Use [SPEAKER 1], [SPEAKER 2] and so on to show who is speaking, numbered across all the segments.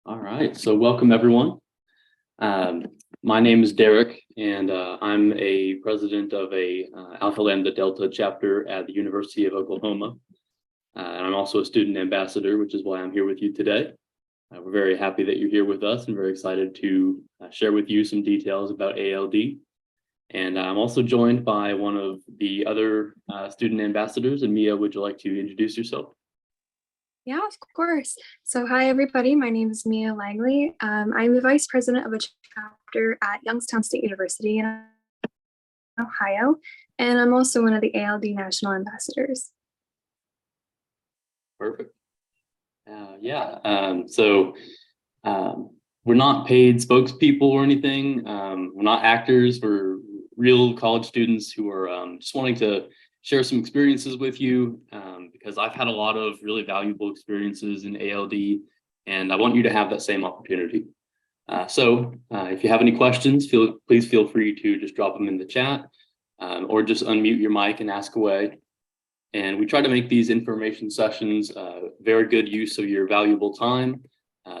[SPEAKER 1] All right, so welcome everyone. Um, my name is Derek, and I'm a president of a Alpha Lambda Delta chapter at the University of Oklahoma. And I'm also a student ambassador, which is why I'm here with you today. We're very happy that you're here with us and very excited to share with you some details about ALD. And I'm also joined by one of the other student ambassadors. And Mia, would you like to introduce yourself?
[SPEAKER 2] Yeah, of course. So hi, everybody. My name is Mia Langley. I'm the vice president of a chapter at Youngstown State University in Ohio, and I'm also one of the ALD national ambassadors.
[SPEAKER 1] Perfect. We're not paid spokespeople or anything. We're not actors. We're real college students who are just wanting to share some experiences with you because I've had a lot of really valuable experiences in ALD, and I want you to have that same opportunity. If you have any questions, please feel free to just drop them in the chat or just unmute your mic and ask away. And we try to make these information sessions very good use of your valuable time.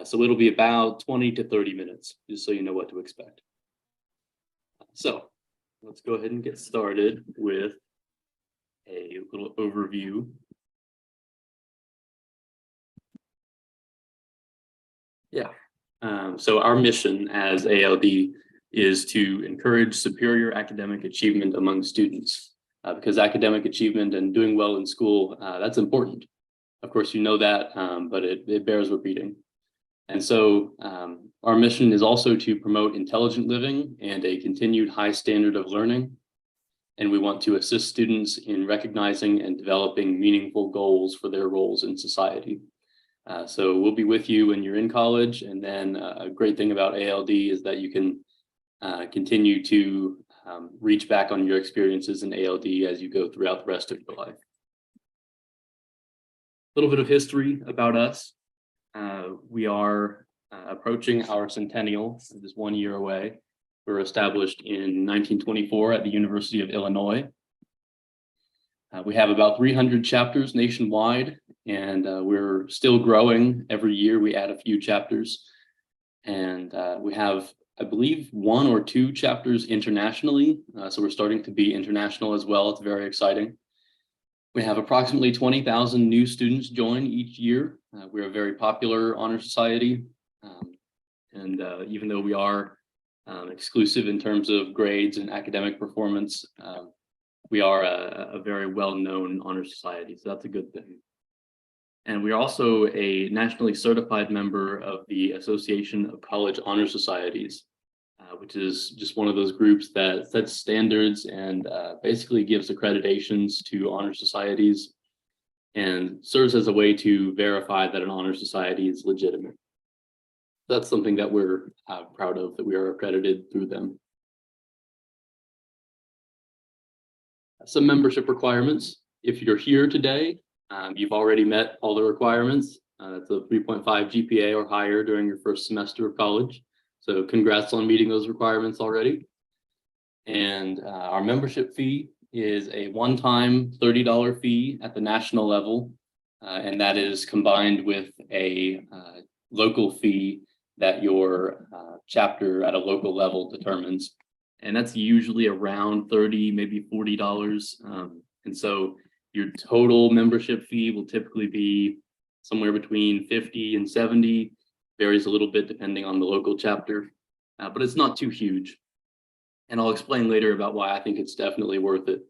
[SPEAKER 1] So it'll be about 20 to 30 minutes, just so you know what to expect. So let's go ahead and get started with a little overview. So our mission as ALD is to encourage superior academic achievement among students. Because academic achievement and doing well in school, that's important. Of course, you know that, but it bears repeating. And so our mission is also to promote intelligent living and a continued high standard of learning. And we want to assist students in recognizing and developing meaningful goals for their roles in society. So we'll be with you when you're in college. And then a great thing about ALD is that you can continue to reach back on your experiences in ALD as you go throughout the rest of your life. A little bit of history about us. We are approaching our centennial. It is 1 year away. We were established in 1924 at the University of Illinois. We have about 300 chapters nationwide, and we're still growing. Every year we add a few chapters. And we have, I believe, 1 or 2 chapters internationally. So we're starting to be international as well. It's very exciting. We have approximately 20,000 new students join each year. We're a very popular honor society. Even though we are exclusive in terms of grades and academic performance, we are a very well-known honor society. So that's a good thing. And we are also a nationally certified member of the Association of College Honor Societies, which is just one of those groups that sets standards and basically gives accreditations to honor societies and serves as a way to verify that an honor society is legitimate. That's something that we're proud of, that we are accredited through them. Some membership requirements. If you're here today, you've already met all the requirements. That's a 3.5 GPA or higher during your first semester of college. So congrats on meeting those requirements already. And our membership fee is a one-time $30 fee at the national level. And that is combined with a local fee that your chapter at a local level determines. And that's usually around $30, maybe $40. And so your total membership fee will typically be somewhere between 50 and 70, varies a little bit depending on the local chapter, but it's not too huge. And I'll explain later about why I think it's definitely worth it.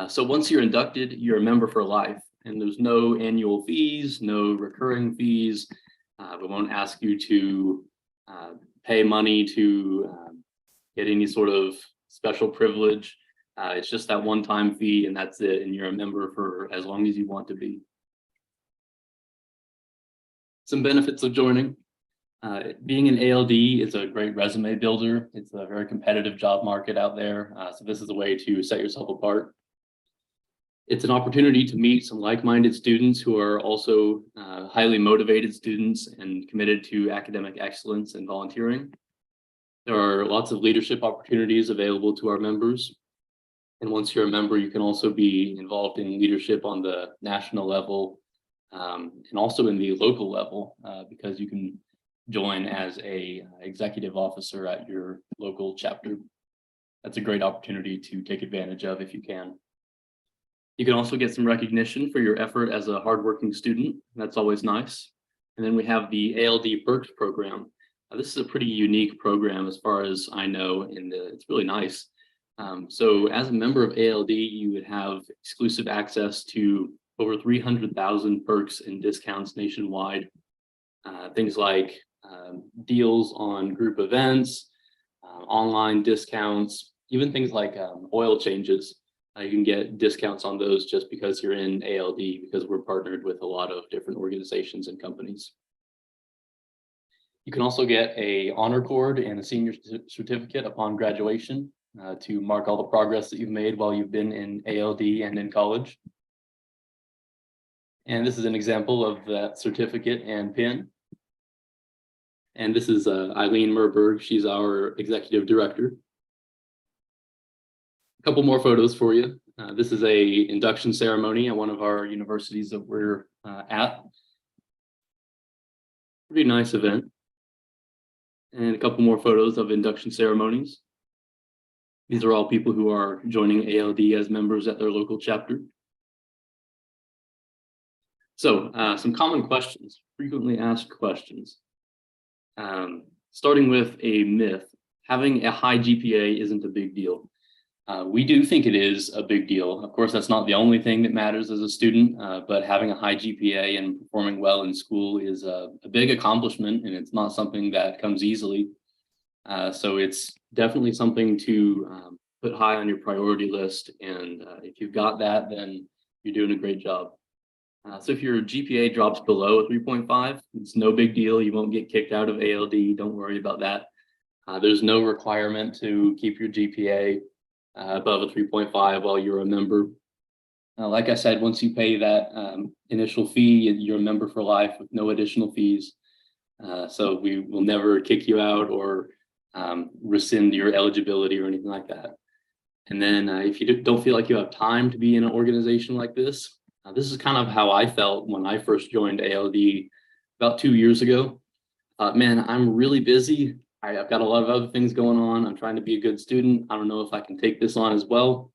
[SPEAKER 1] So once you're inducted, you're a member for life, and there's no annual fees, no recurring fees. We won't ask you to pay money to get any sort of special privilege. It's just that one-time fee, and that's it, and you're a member for as long as you want to be. Some benefits of joining. Being an ALD is a great resume builder. It's a very competitive job market out there, so this is a way to set yourself apart. It's an opportunity to meet some like-minded students who are also highly motivated students and committed to academic excellence and volunteering. There are lots of leadership opportunities available to our members. And once you're a member, you can also be involved in leadership on the national level and also in the local level because you can join as a executive officer at your local chapter. That's a great opportunity to take advantage of if you can. You can also get some recognition for your effort as a hardworking student. That's always nice. And then we have the ALD Perks program. This is a pretty unique program as far as I know, and it's really nice. So as a member of ALD, you would have exclusive access to over 300,000 perks and discounts nationwide. Things like deals on group events, online discounts, even things like oil changes. You can get discounts on those just because you're in ALD, because we're partnered with a lot of different organizations and companies. You can also get a honor cord and a senior certificate upon graduation to mark all the progress that you've made while you've been in ALD and in college. And this is an example of that certificate and pin. And this is Eileen Merberg. She's our executive director. A couple more photos for you. This is a induction ceremony at one of our universities that we're at. Pretty nice event. And a couple more photos of induction ceremonies. These are all people who are joining ALD as members at their local chapter. So some common questions, frequently asked questions. Starting with a myth, having a high GPA isn't a big deal. We do think it is a big deal. Of course, that's not the only thing that matters as a student, but having a high GPA and performing well in school is a big accomplishment, and it's not something that comes easily. So it's definitely something to put high on your priority list. And if you've got that, then you're doing a great job. So if your GPA drops below a 3.5, it's no big deal. You won't get kicked out of ALD. Don't worry about that. There's no requirement to keep your GPA above a 3.5 while you're a member. Like I said, once you pay that initial fee, you're a member for life with no additional fees. So we will never kick you out or rescind your eligibility or anything like that. And then if you don't feel like you have time to be in an organization like this, this is kind of how I felt when I first joined ALD about 2 years ago. Man, I'm really busy. I've got a lot of other things going on. I'm trying to be a good student. I don't know if I can take this on as well.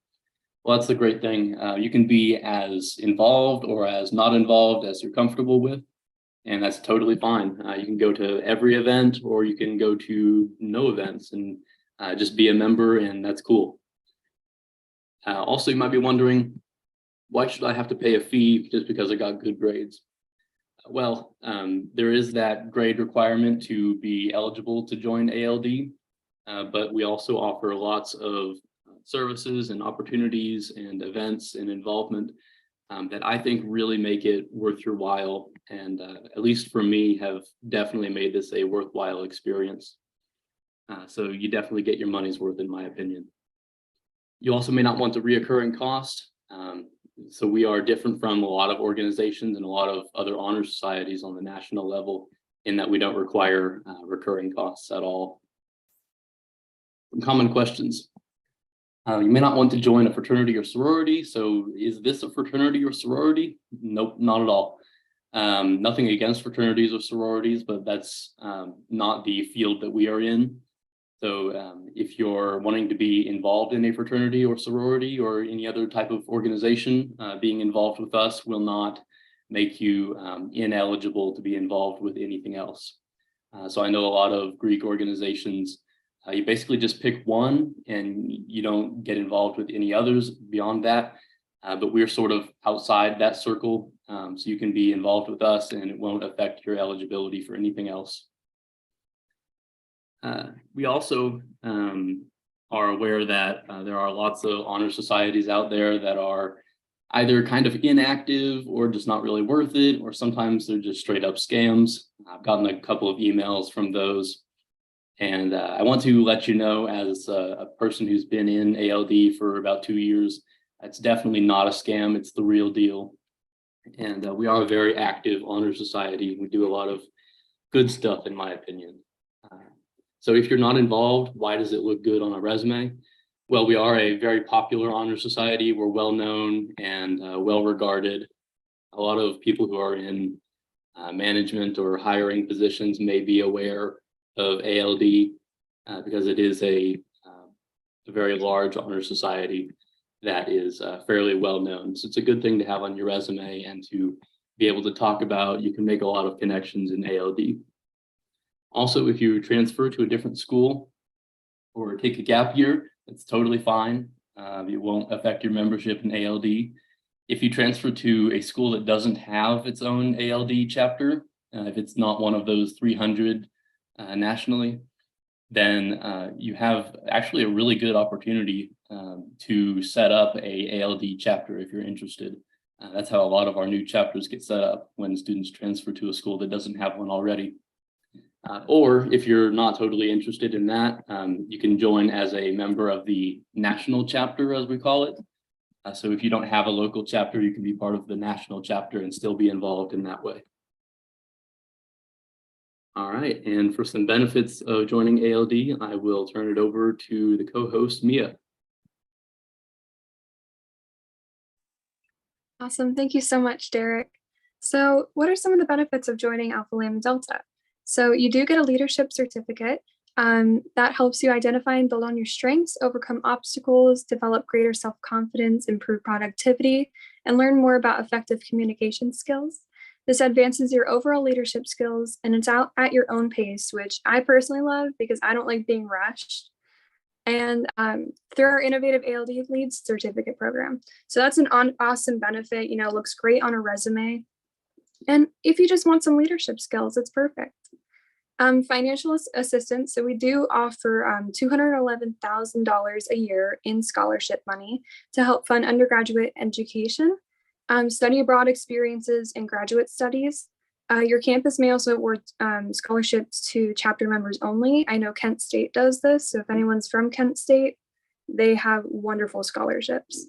[SPEAKER 1] Well, that's the great thing. You can be as involved or as not involved as you're comfortable with, and that's totally fine. You can go to every event, or you can go to no events and just be a member, and that's cool. Also, you might be wondering, why should I have to pay a fee just because I got good grades? Well, there is that grade requirement to be eligible to join ALD, but we also offer lots of services and opportunities and events and involvement that I think really make it worth your while, and at least for me, have definitely made this a worthwhile experience. So you definitely get your money's worth, in my opinion. You also may not want a reoccurring cost. So we are different from a lot of organizations and a lot of other honor societies on the national level in that we don't require recurring costs at all. Some common questions. You may not want to join a fraternity or sorority. So is this a fraternity or sorority? Nope, not at all. Nothing against fraternities or sororities, but that's not the field that we are in. So if you're wanting to be involved in a fraternity or sorority or any other type of organization, being involved with us will not make you ineligible to be involved with anything else. So I know a lot of Greek organizations, you basically just pick one and you don't get involved with any others beyond that. But we're sort of outside that circle. So you can be involved with us and it won't affect your eligibility for anything else. We also are aware that there are lots of honor societies out there that are either kind of inactive or just not really worth it, or sometimes they're just straight up scams. I've gotten a couple of emails from those. And I want to let you know, as a person who's been in ALD for about 2 years, it's definitely not a scam. It's the real deal. And we are a very active honor society. We do a lot of good stuff, in my opinion. So if you're not involved, why does it look good on a resume? Well, we are a very popular honor society. We're well known and well regarded. A lot of people who are in management or hiring positions may be aware of ALD because it is a very large honor society that is fairly well known. So it's a good thing to have on your resume and to be able to talk about. You can make a lot of connections in ALD. Also, if you transfer to a different school or take a gap year, it's totally fine. It won't affect your membership in ALD. If you transfer to a school that doesn't have its own ALD chapter, if it's not one of those 300 nationally, then you have actually a really good opportunity to set up a ALD chapter if you're interested. That's how a lot of our new chapters get set up when students transfer to a school that doesn't have one already. Or if you're not totally interested in that, you can join as a member of the national chapter, as we call it. So if you don't have a local chapter, you can be part of the national chapter and still be involved in that way. All right, and for some benefits of joining ALD, I will turn it over to the co-host, Mia.
[SPEAKER 2] Awesome. Thank you so much, Derek. So what are some of the benefits of joining Alpha Lambda Delta? So you do get a leadership certificate that helps you identify and build on your strengths, overcome obstacles, develop greater self-confidence, improve productivity, and learn more about effective communication skills. This advances your overall leadership skills, and it's out at your own pace, which I personally love because I don't like being rushed. And through our innovative ALD Leads certificate program. So that's an awesome benefit, looks great on a resume. And if you just want some leadership skills, it's perfect. Financial assistance. So we do offer $211,000 a year in scholarship money to help fund undergraduate education, study abroad experiences, and graduate studies. Your campus may also award scholarships to chapter members only. I know Kent State does this, so if anyone's from Kent State, they have wonderful scholarships.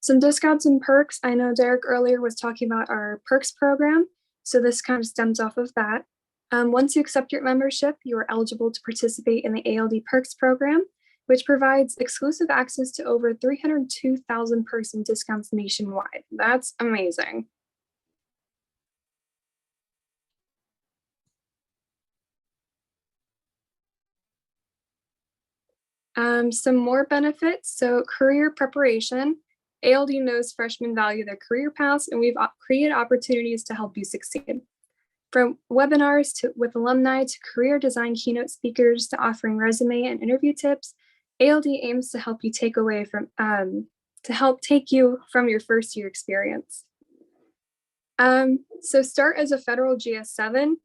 [SPEAKER 2] Some discounts and perks. I know Derek earlier was talking about our perks program, so this kind of stems off of that. Once you accept your membership, you are eligible to participate in the ALD Perks program, which provides exclusive access to over 302,000 person discounts nationwide. That's amazing. Some more benefits. So career preparation. ALD knows freshmen value their career paths, and we've created opportunities to help you succeed. From webinars with alumni to career design keynote speakers to offering resume and interview tips, ALD aims to help you take you from your first year experience. So start as a federal GS7.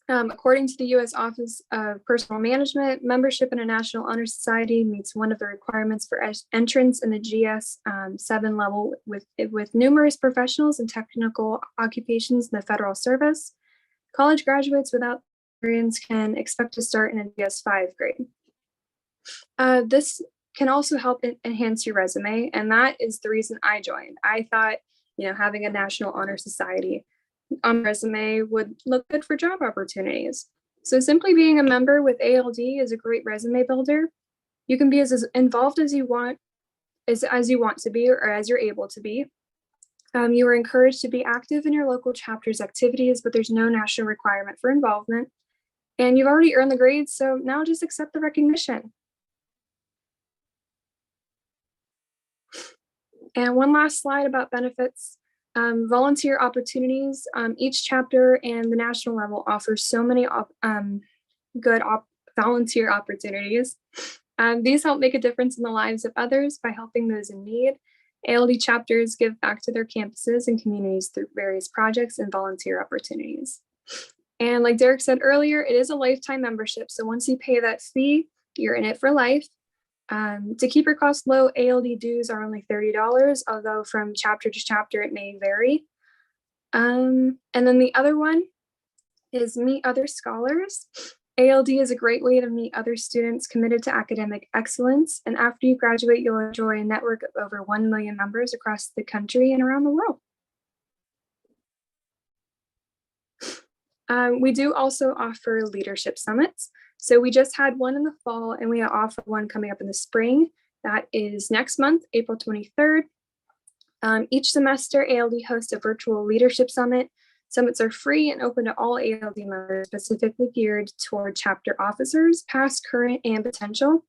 [SPEAKER 2] According to the U.S. Office of Personnel Management, membership in a National Honor Society meets one of the requirements for entrance in the GS7 level with numerous professionals and technical occupations in the federal service. College graduates without experience can expect to start in a GS5 grade. This can also help enhance your resume, and that is the reason I joined. I thought, having a National Honor Society on resume would look good for job opportunities. So simply being a member with ALD is a great resume builder. You can be as involved as you want, as you want to be, or as you're able to be. You are encouraged to be active in your local chapter's activities, but there's no national requirement for involvement. And you've already earned the grades, so now just accept the recognition. And one last slide about benefits. Volunteer opportunities. Each chapter and the national level offers so many good volunteer opportunities. These help make a difference in the lives of others by helping those in need. ALD chapters give back to their campuses and communities through various projects and volunteer opportunities. And like Derek said earlier, it is a lifetime membership. So once you pay that fee, you're in it for life. To keep your costs low, ALD dues are only $30, although from chapter to chapter it may vary. And then the other one is Meet Other Scholars. ALD is a great way to meet other students committed to academic excellence. And after you graduate, you'll enjoy a network of over 1 million members across the country and around the world. We do also offer leadership summits. So we just had one in the fall, and we offer one coming up in the spring. That is next month, April 23rd. Each semester, ALD hosts a virtual leadership summit. Summits are free and open to all ALD members, specifically geared toward chapter officers, past, current, and potential.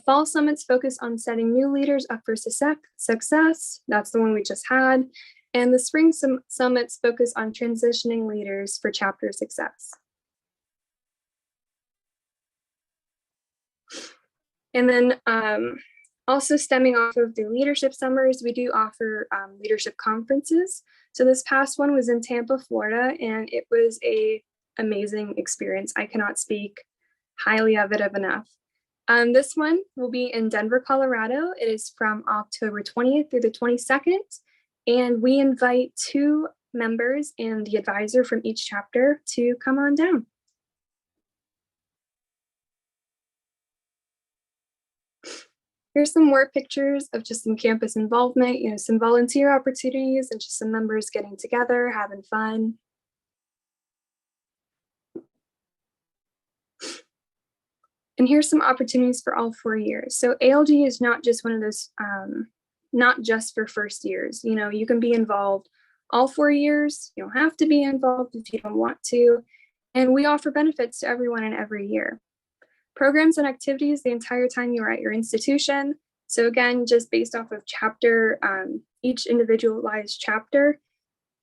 [SPEAKER 2] Fall summits focus on setting new leaders up for success. That's the one we just had. And the spring summits focus on transitioning leaders for chapter success. And then also stemming off of the leadership summers, we do offer leadership conferences. So this past one was in Tampa, Florida, and it was an amazing experience. I cannot speak highly of it enough. This one will be in Denver, Colorado. It is from October 20th through the 22nd. And we invite 2 members and the advisor from each chapter to come on down. Here's some more pictures of just some campus involvement, some volunteer opportunities and just some members getting together, having fun. And here's some opportunities for all 4 years. So ALD is not just one of those, not just for first years. You can be involved all 4 years. You don't have to be involved if you don't want to. And we offer benefits to everyone in every year. Programs and activities the entire time you are at your institution. So again, just based off of chapter, each individualized chapter,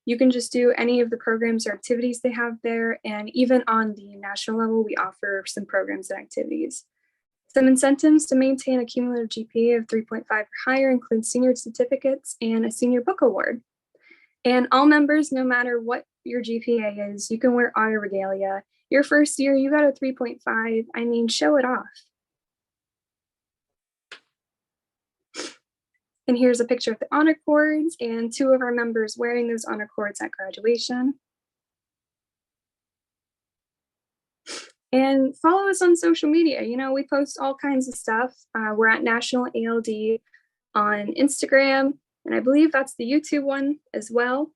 [SPEAKER 2] you can just do any of the programs or activities they have there. And even on the national level, we offer some programs and activities. Some incentives to maintain a cumulative GPA of 3.5 or higher include senior certificates and a senior book award. And all members, no matter what your GPA is, you can wear honor regalia. Your first year, you got a 3.5. I mean, show it off. And here's a picture of the honor cords and 2 of our members wearing those honor cords at graduation. And follow us on social media. We post all kinds of stuff. We're at National ALD on Instagram, and I believe that's the YouTube one as well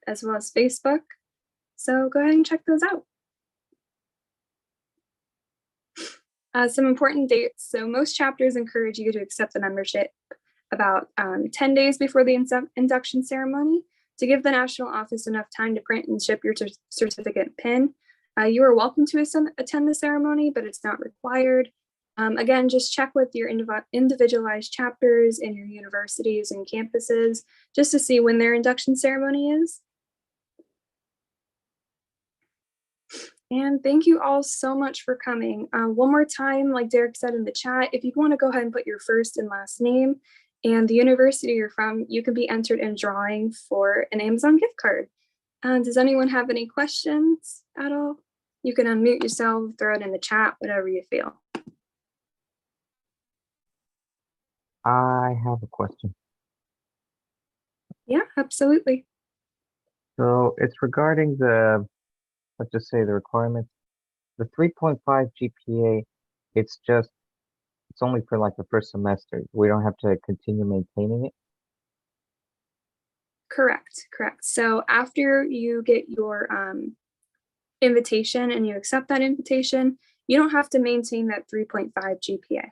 [SPEAKER 2] as Facebook. So go ahead and check those out. Some important dates. So most chapters encourage you to accept the membership about 10 days before the induction ceremony to give the national office enough time to print and ship your certificate and pin. You are welcome to attend the ceremony, but it's not required. Again, just check with your individualized chapters in your universities and campuses just to see when their induction ceremony is. And thank you all so much for coming. One more time, like Derek said in the chat, if you want to go ahead and put your first and last name and the university you're from, you can be entered in drawing for an Amazon gift card. Does anyone have any questions at all? You can unmute yourself, throw it in the chat, whatever you feel.
[SPEAKER 3] I have a question.
[SPEAKER 2] Yeah, absolutely.
[SPEAKER 3] So it's regarding let's just say the requirements. The 3.5 GPA, it's only for like the first semester. We don't have to continue maintaining it.
[SPEAKER 2] Correct. So after you get your invitation and you accept that invitation, you don't have to maintain that 3.5 GPA.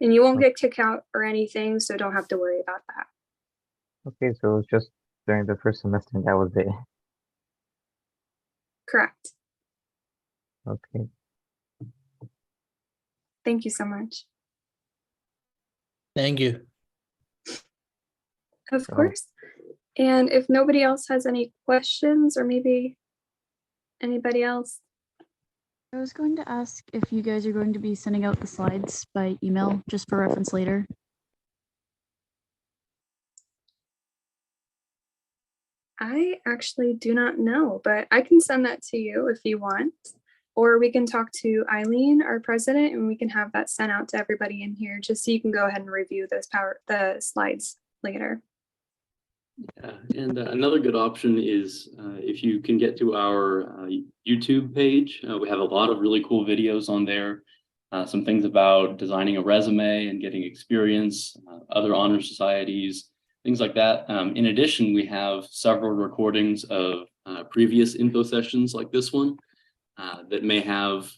[SPEAKER 2] And you won't get kicked out or anything, so don't have to worry about that.
[SPEAKER 3] Okay, so it was just during the first semester and that was it.
[SPEAKER 2] Correct.
[SPEAKER 3] Okay.
[SPEAKER 2] Thank you so much.
[SPEAKER 4] Thank you.
[SPEAKER 2] Of course. And if nobody else has any questions, or maybe anybody else.
[SPEAKER 5] I was going to ask if you guys are going to be sending out the slides by email just for reference later.
[SPEAKER 2] I actually do not know, but I can send that to you if you want, or we can talk to Eileen, our president, and we can have that sent out to everybody in here just so you can go ahead and review the slides later.
[SPEAKER 1] Yeah, and another good option is if you can get to our YouTube page. We have a lot of really cool videos on there. Some things about designing a resume and getting experience, other honor societies, things like that. In addition, we have several recordings of previous info sessions like this one that may have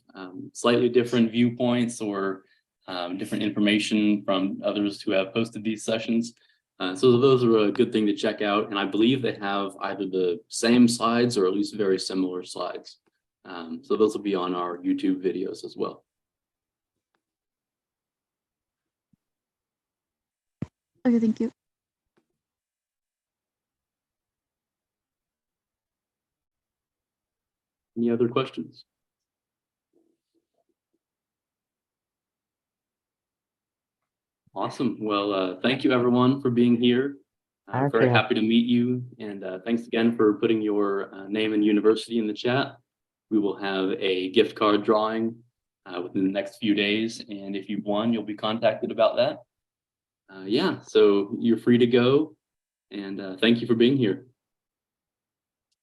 [SPEAKER 1] slightly different viewpoints or different information from others who have posted these sessions. So those are a good thing to check out. And I believe they have either the same slides or at least very similar slides. So those will be on our YouTube videos as well.
[SPEAKER 5] Okay, thank you.
[SPEAKER 1] Any other questions? Awesome. Well, thank you everyone for being here. I'm very
[SPEAKER 3] Actually,
[SPEAKER 1] happy to meet you, and thanks again for putting your name and university in the chat. We will have a gift card drawing within the next few days, and if you've won, you'll be contacted about that. Yeah, so you're free to go, and thank you for being here.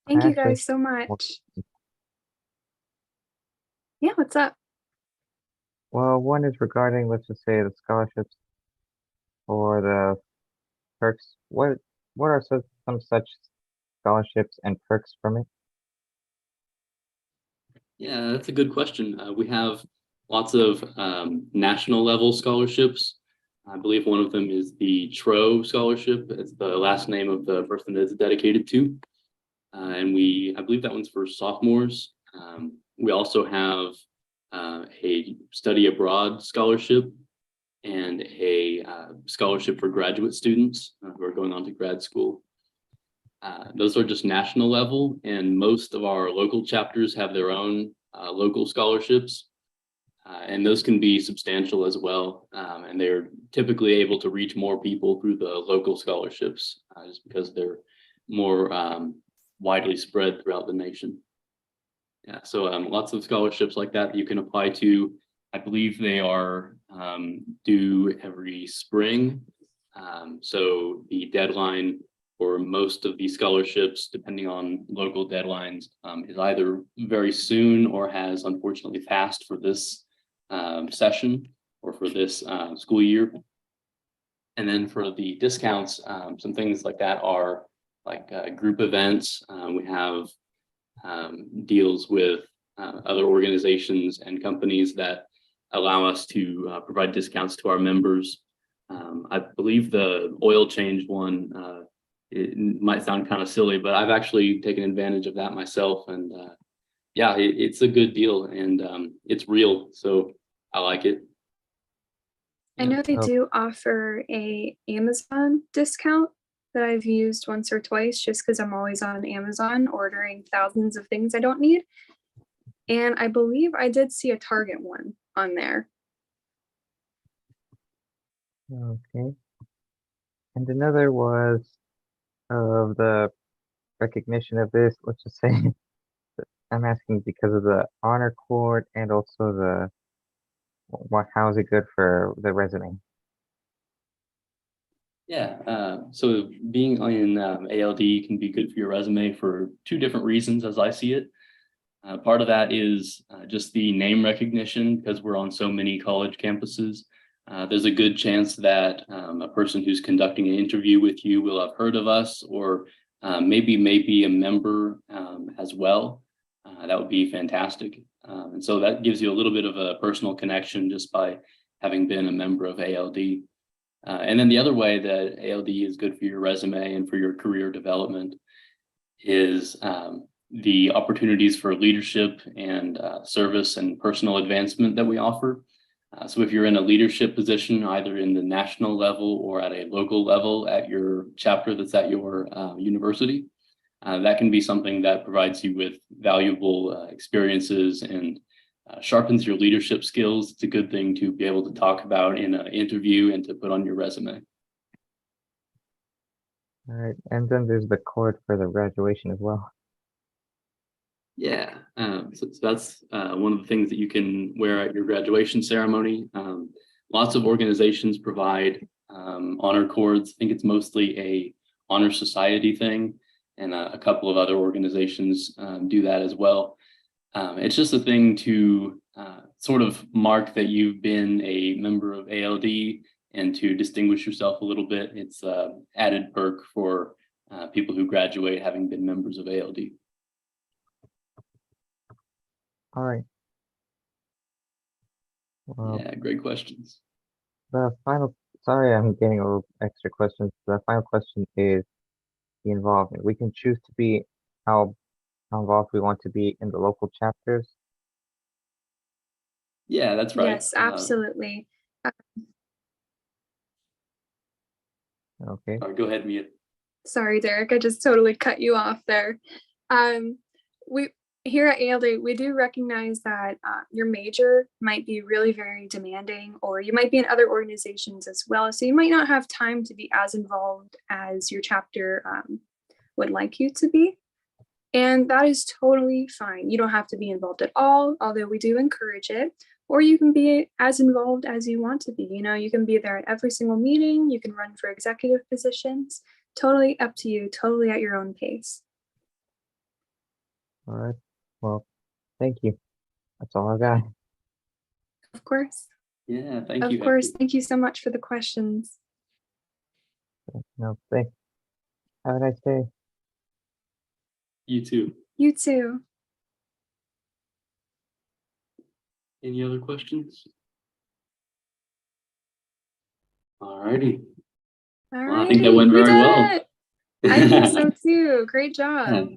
[SPEAKER 2] Thank you
[SPEAKER 3] actually,
[SPEAKER 2] guys so much. Yeah, what's up?
[SPEAKER 3] well, one is regarding, let's just say, the scholarships or the perks. What are some such scholarships and perks from it?
[SPEAKER 1] Yeah, that's a good question. We have lots of national level scholarships. I believe one of them is the TRO scholarship. It's the last name of the person that it's dedicated to. And I believe that one's for sophomores. We also have a study abroad scholarship and a scholarship for graduate students who are going on to grad school. Those are just national level, and most of our local chapters have their own local scholarships, and those can be substantial as well. And they're typically able to reach more people through the local scholarships just because they're more widely spread throughout the nation. Yeah, so lots of scholarships like that you can apply to. I believe they are due every spring. So the deadline for most of these scholarships, depending on local deadlines, is either very soon or has unfortunately passed for this session or for this school year. And then for the discounts, some things like that are like group events. We have deals with other organizations and companies that allow us to provide discounts to our members. I believe the oil change one, it might sound kind of silly, but I've actually taken advantage of that myself. And yeah, it's a good deal, and it's real. So I like it.
[SPEAKER 2] I
[SPEAKER 1] Yeah.
[SPEAKER 2] know they
[SPEAKER 3] Oh.
[SPEAKER 2] do offer a Amazon discount that I've used once or twice just because I'm always on Amazon ordering thousands of things I don't need. And I believe I did see a Target one on there.
[SPEAKER 3] Okay. And another was of the recognition of this, let's just say, I'm asking because of the honor cord and also the how is it good for the resume?
[SPEAKER 1] Yeah, so being in ALD can be good for your resume for two different reasons, as I see it. Part of that is just the name recognition, because we're on so many college campuses. There's a good chance that a person who's conducting an interview with you will have heard of us, or maybe a member as well. That would be fantastic. And so that gives you a little bit of a personal connection just by having been a member of ALD. And then the other way that ALD is good for your resume and for your career development is the opportunities for leadership and service and personal advancement that we offer. So if you're in a leadership position, either in the national level or at a local level at your chapter that's at your university, that can be something that provides you with valuable experiences and sharpens your leadership skills. It's a good thing to be able to talk about in an interview and to put on your resume.
[SPEAKER 3] All right, and then there's the cord for the graduation as well.
[SPEAKER 1] Yeah, so that's one of the things that you can wear at your graduation ceremony. Lots of organizations provide honor cords. I think it's mostly a honor society thing, and a couple of other organizations do that as well. It's just a thing to sort of mark that you've been a member of ALD and to distinguish yourself a little bit. It's an added perk for people who graduate having been members of ALD.
[SPEAKER 3] All right. Well,
[SPEAKER 1] Yeah, great questions.
[SPEAKER 3] the final sorry, I'm getting a little extra questions. The final question is the involvement. We can choose to be how involved we want to be in the local chapters.
[SPEAKER 1] Yeah, that's right.
[SPEAKER 2] Yes, absolutely.
[SPEAKER 3] Okay.
[SPEAKER 1] Go ahead, Mia.
[SPEAKER 2] Sorry, Derek, I just totally cut you off there. We here at ALD, we do recognize that your major might be really very demanding, or you might be in other organizations as well. So you might not have time to be as involved as your chapter would like you to be. And that is totally fine. You don't have to be involved at all, although we do encourage it. Or you can be as involved as you want to be. You know, you can be there at every single meeting. You can run for executive positions. Totally up to you, totally at your own pace.
[SPEAKER 3] All right. Well, thank you. That's all I got.
[SPEAKER 2] Of course.
[SPEAKER 1] Yeah, thank
[SPEAKER 2] Of
[SPEAKER 1] you.
[SPEAKER 2] course.
[SPEAKER 1] Hector.
[SPEAKER 2] Thank you so much for the questions.
[SPEAKER 3] No, thanks. Have a nice day.
[SPEAKER 1] You too.
[SPEAKER 2] You too.
[SPEAKER 1] Any other questions? All righty.
[SPEAKER 2] All
[SPEAKER 1] Well, I
[SPEAKER 2] right.
[SPEAKER 1] think that went
[SPEAKER 2] We
[SPEAKER 1] very
[SPEAKER 2] did
[SPEAKER 1] well.
[SPEAKER 2] it. I think so too. Great job.
[SPEAKER 1] Yeah.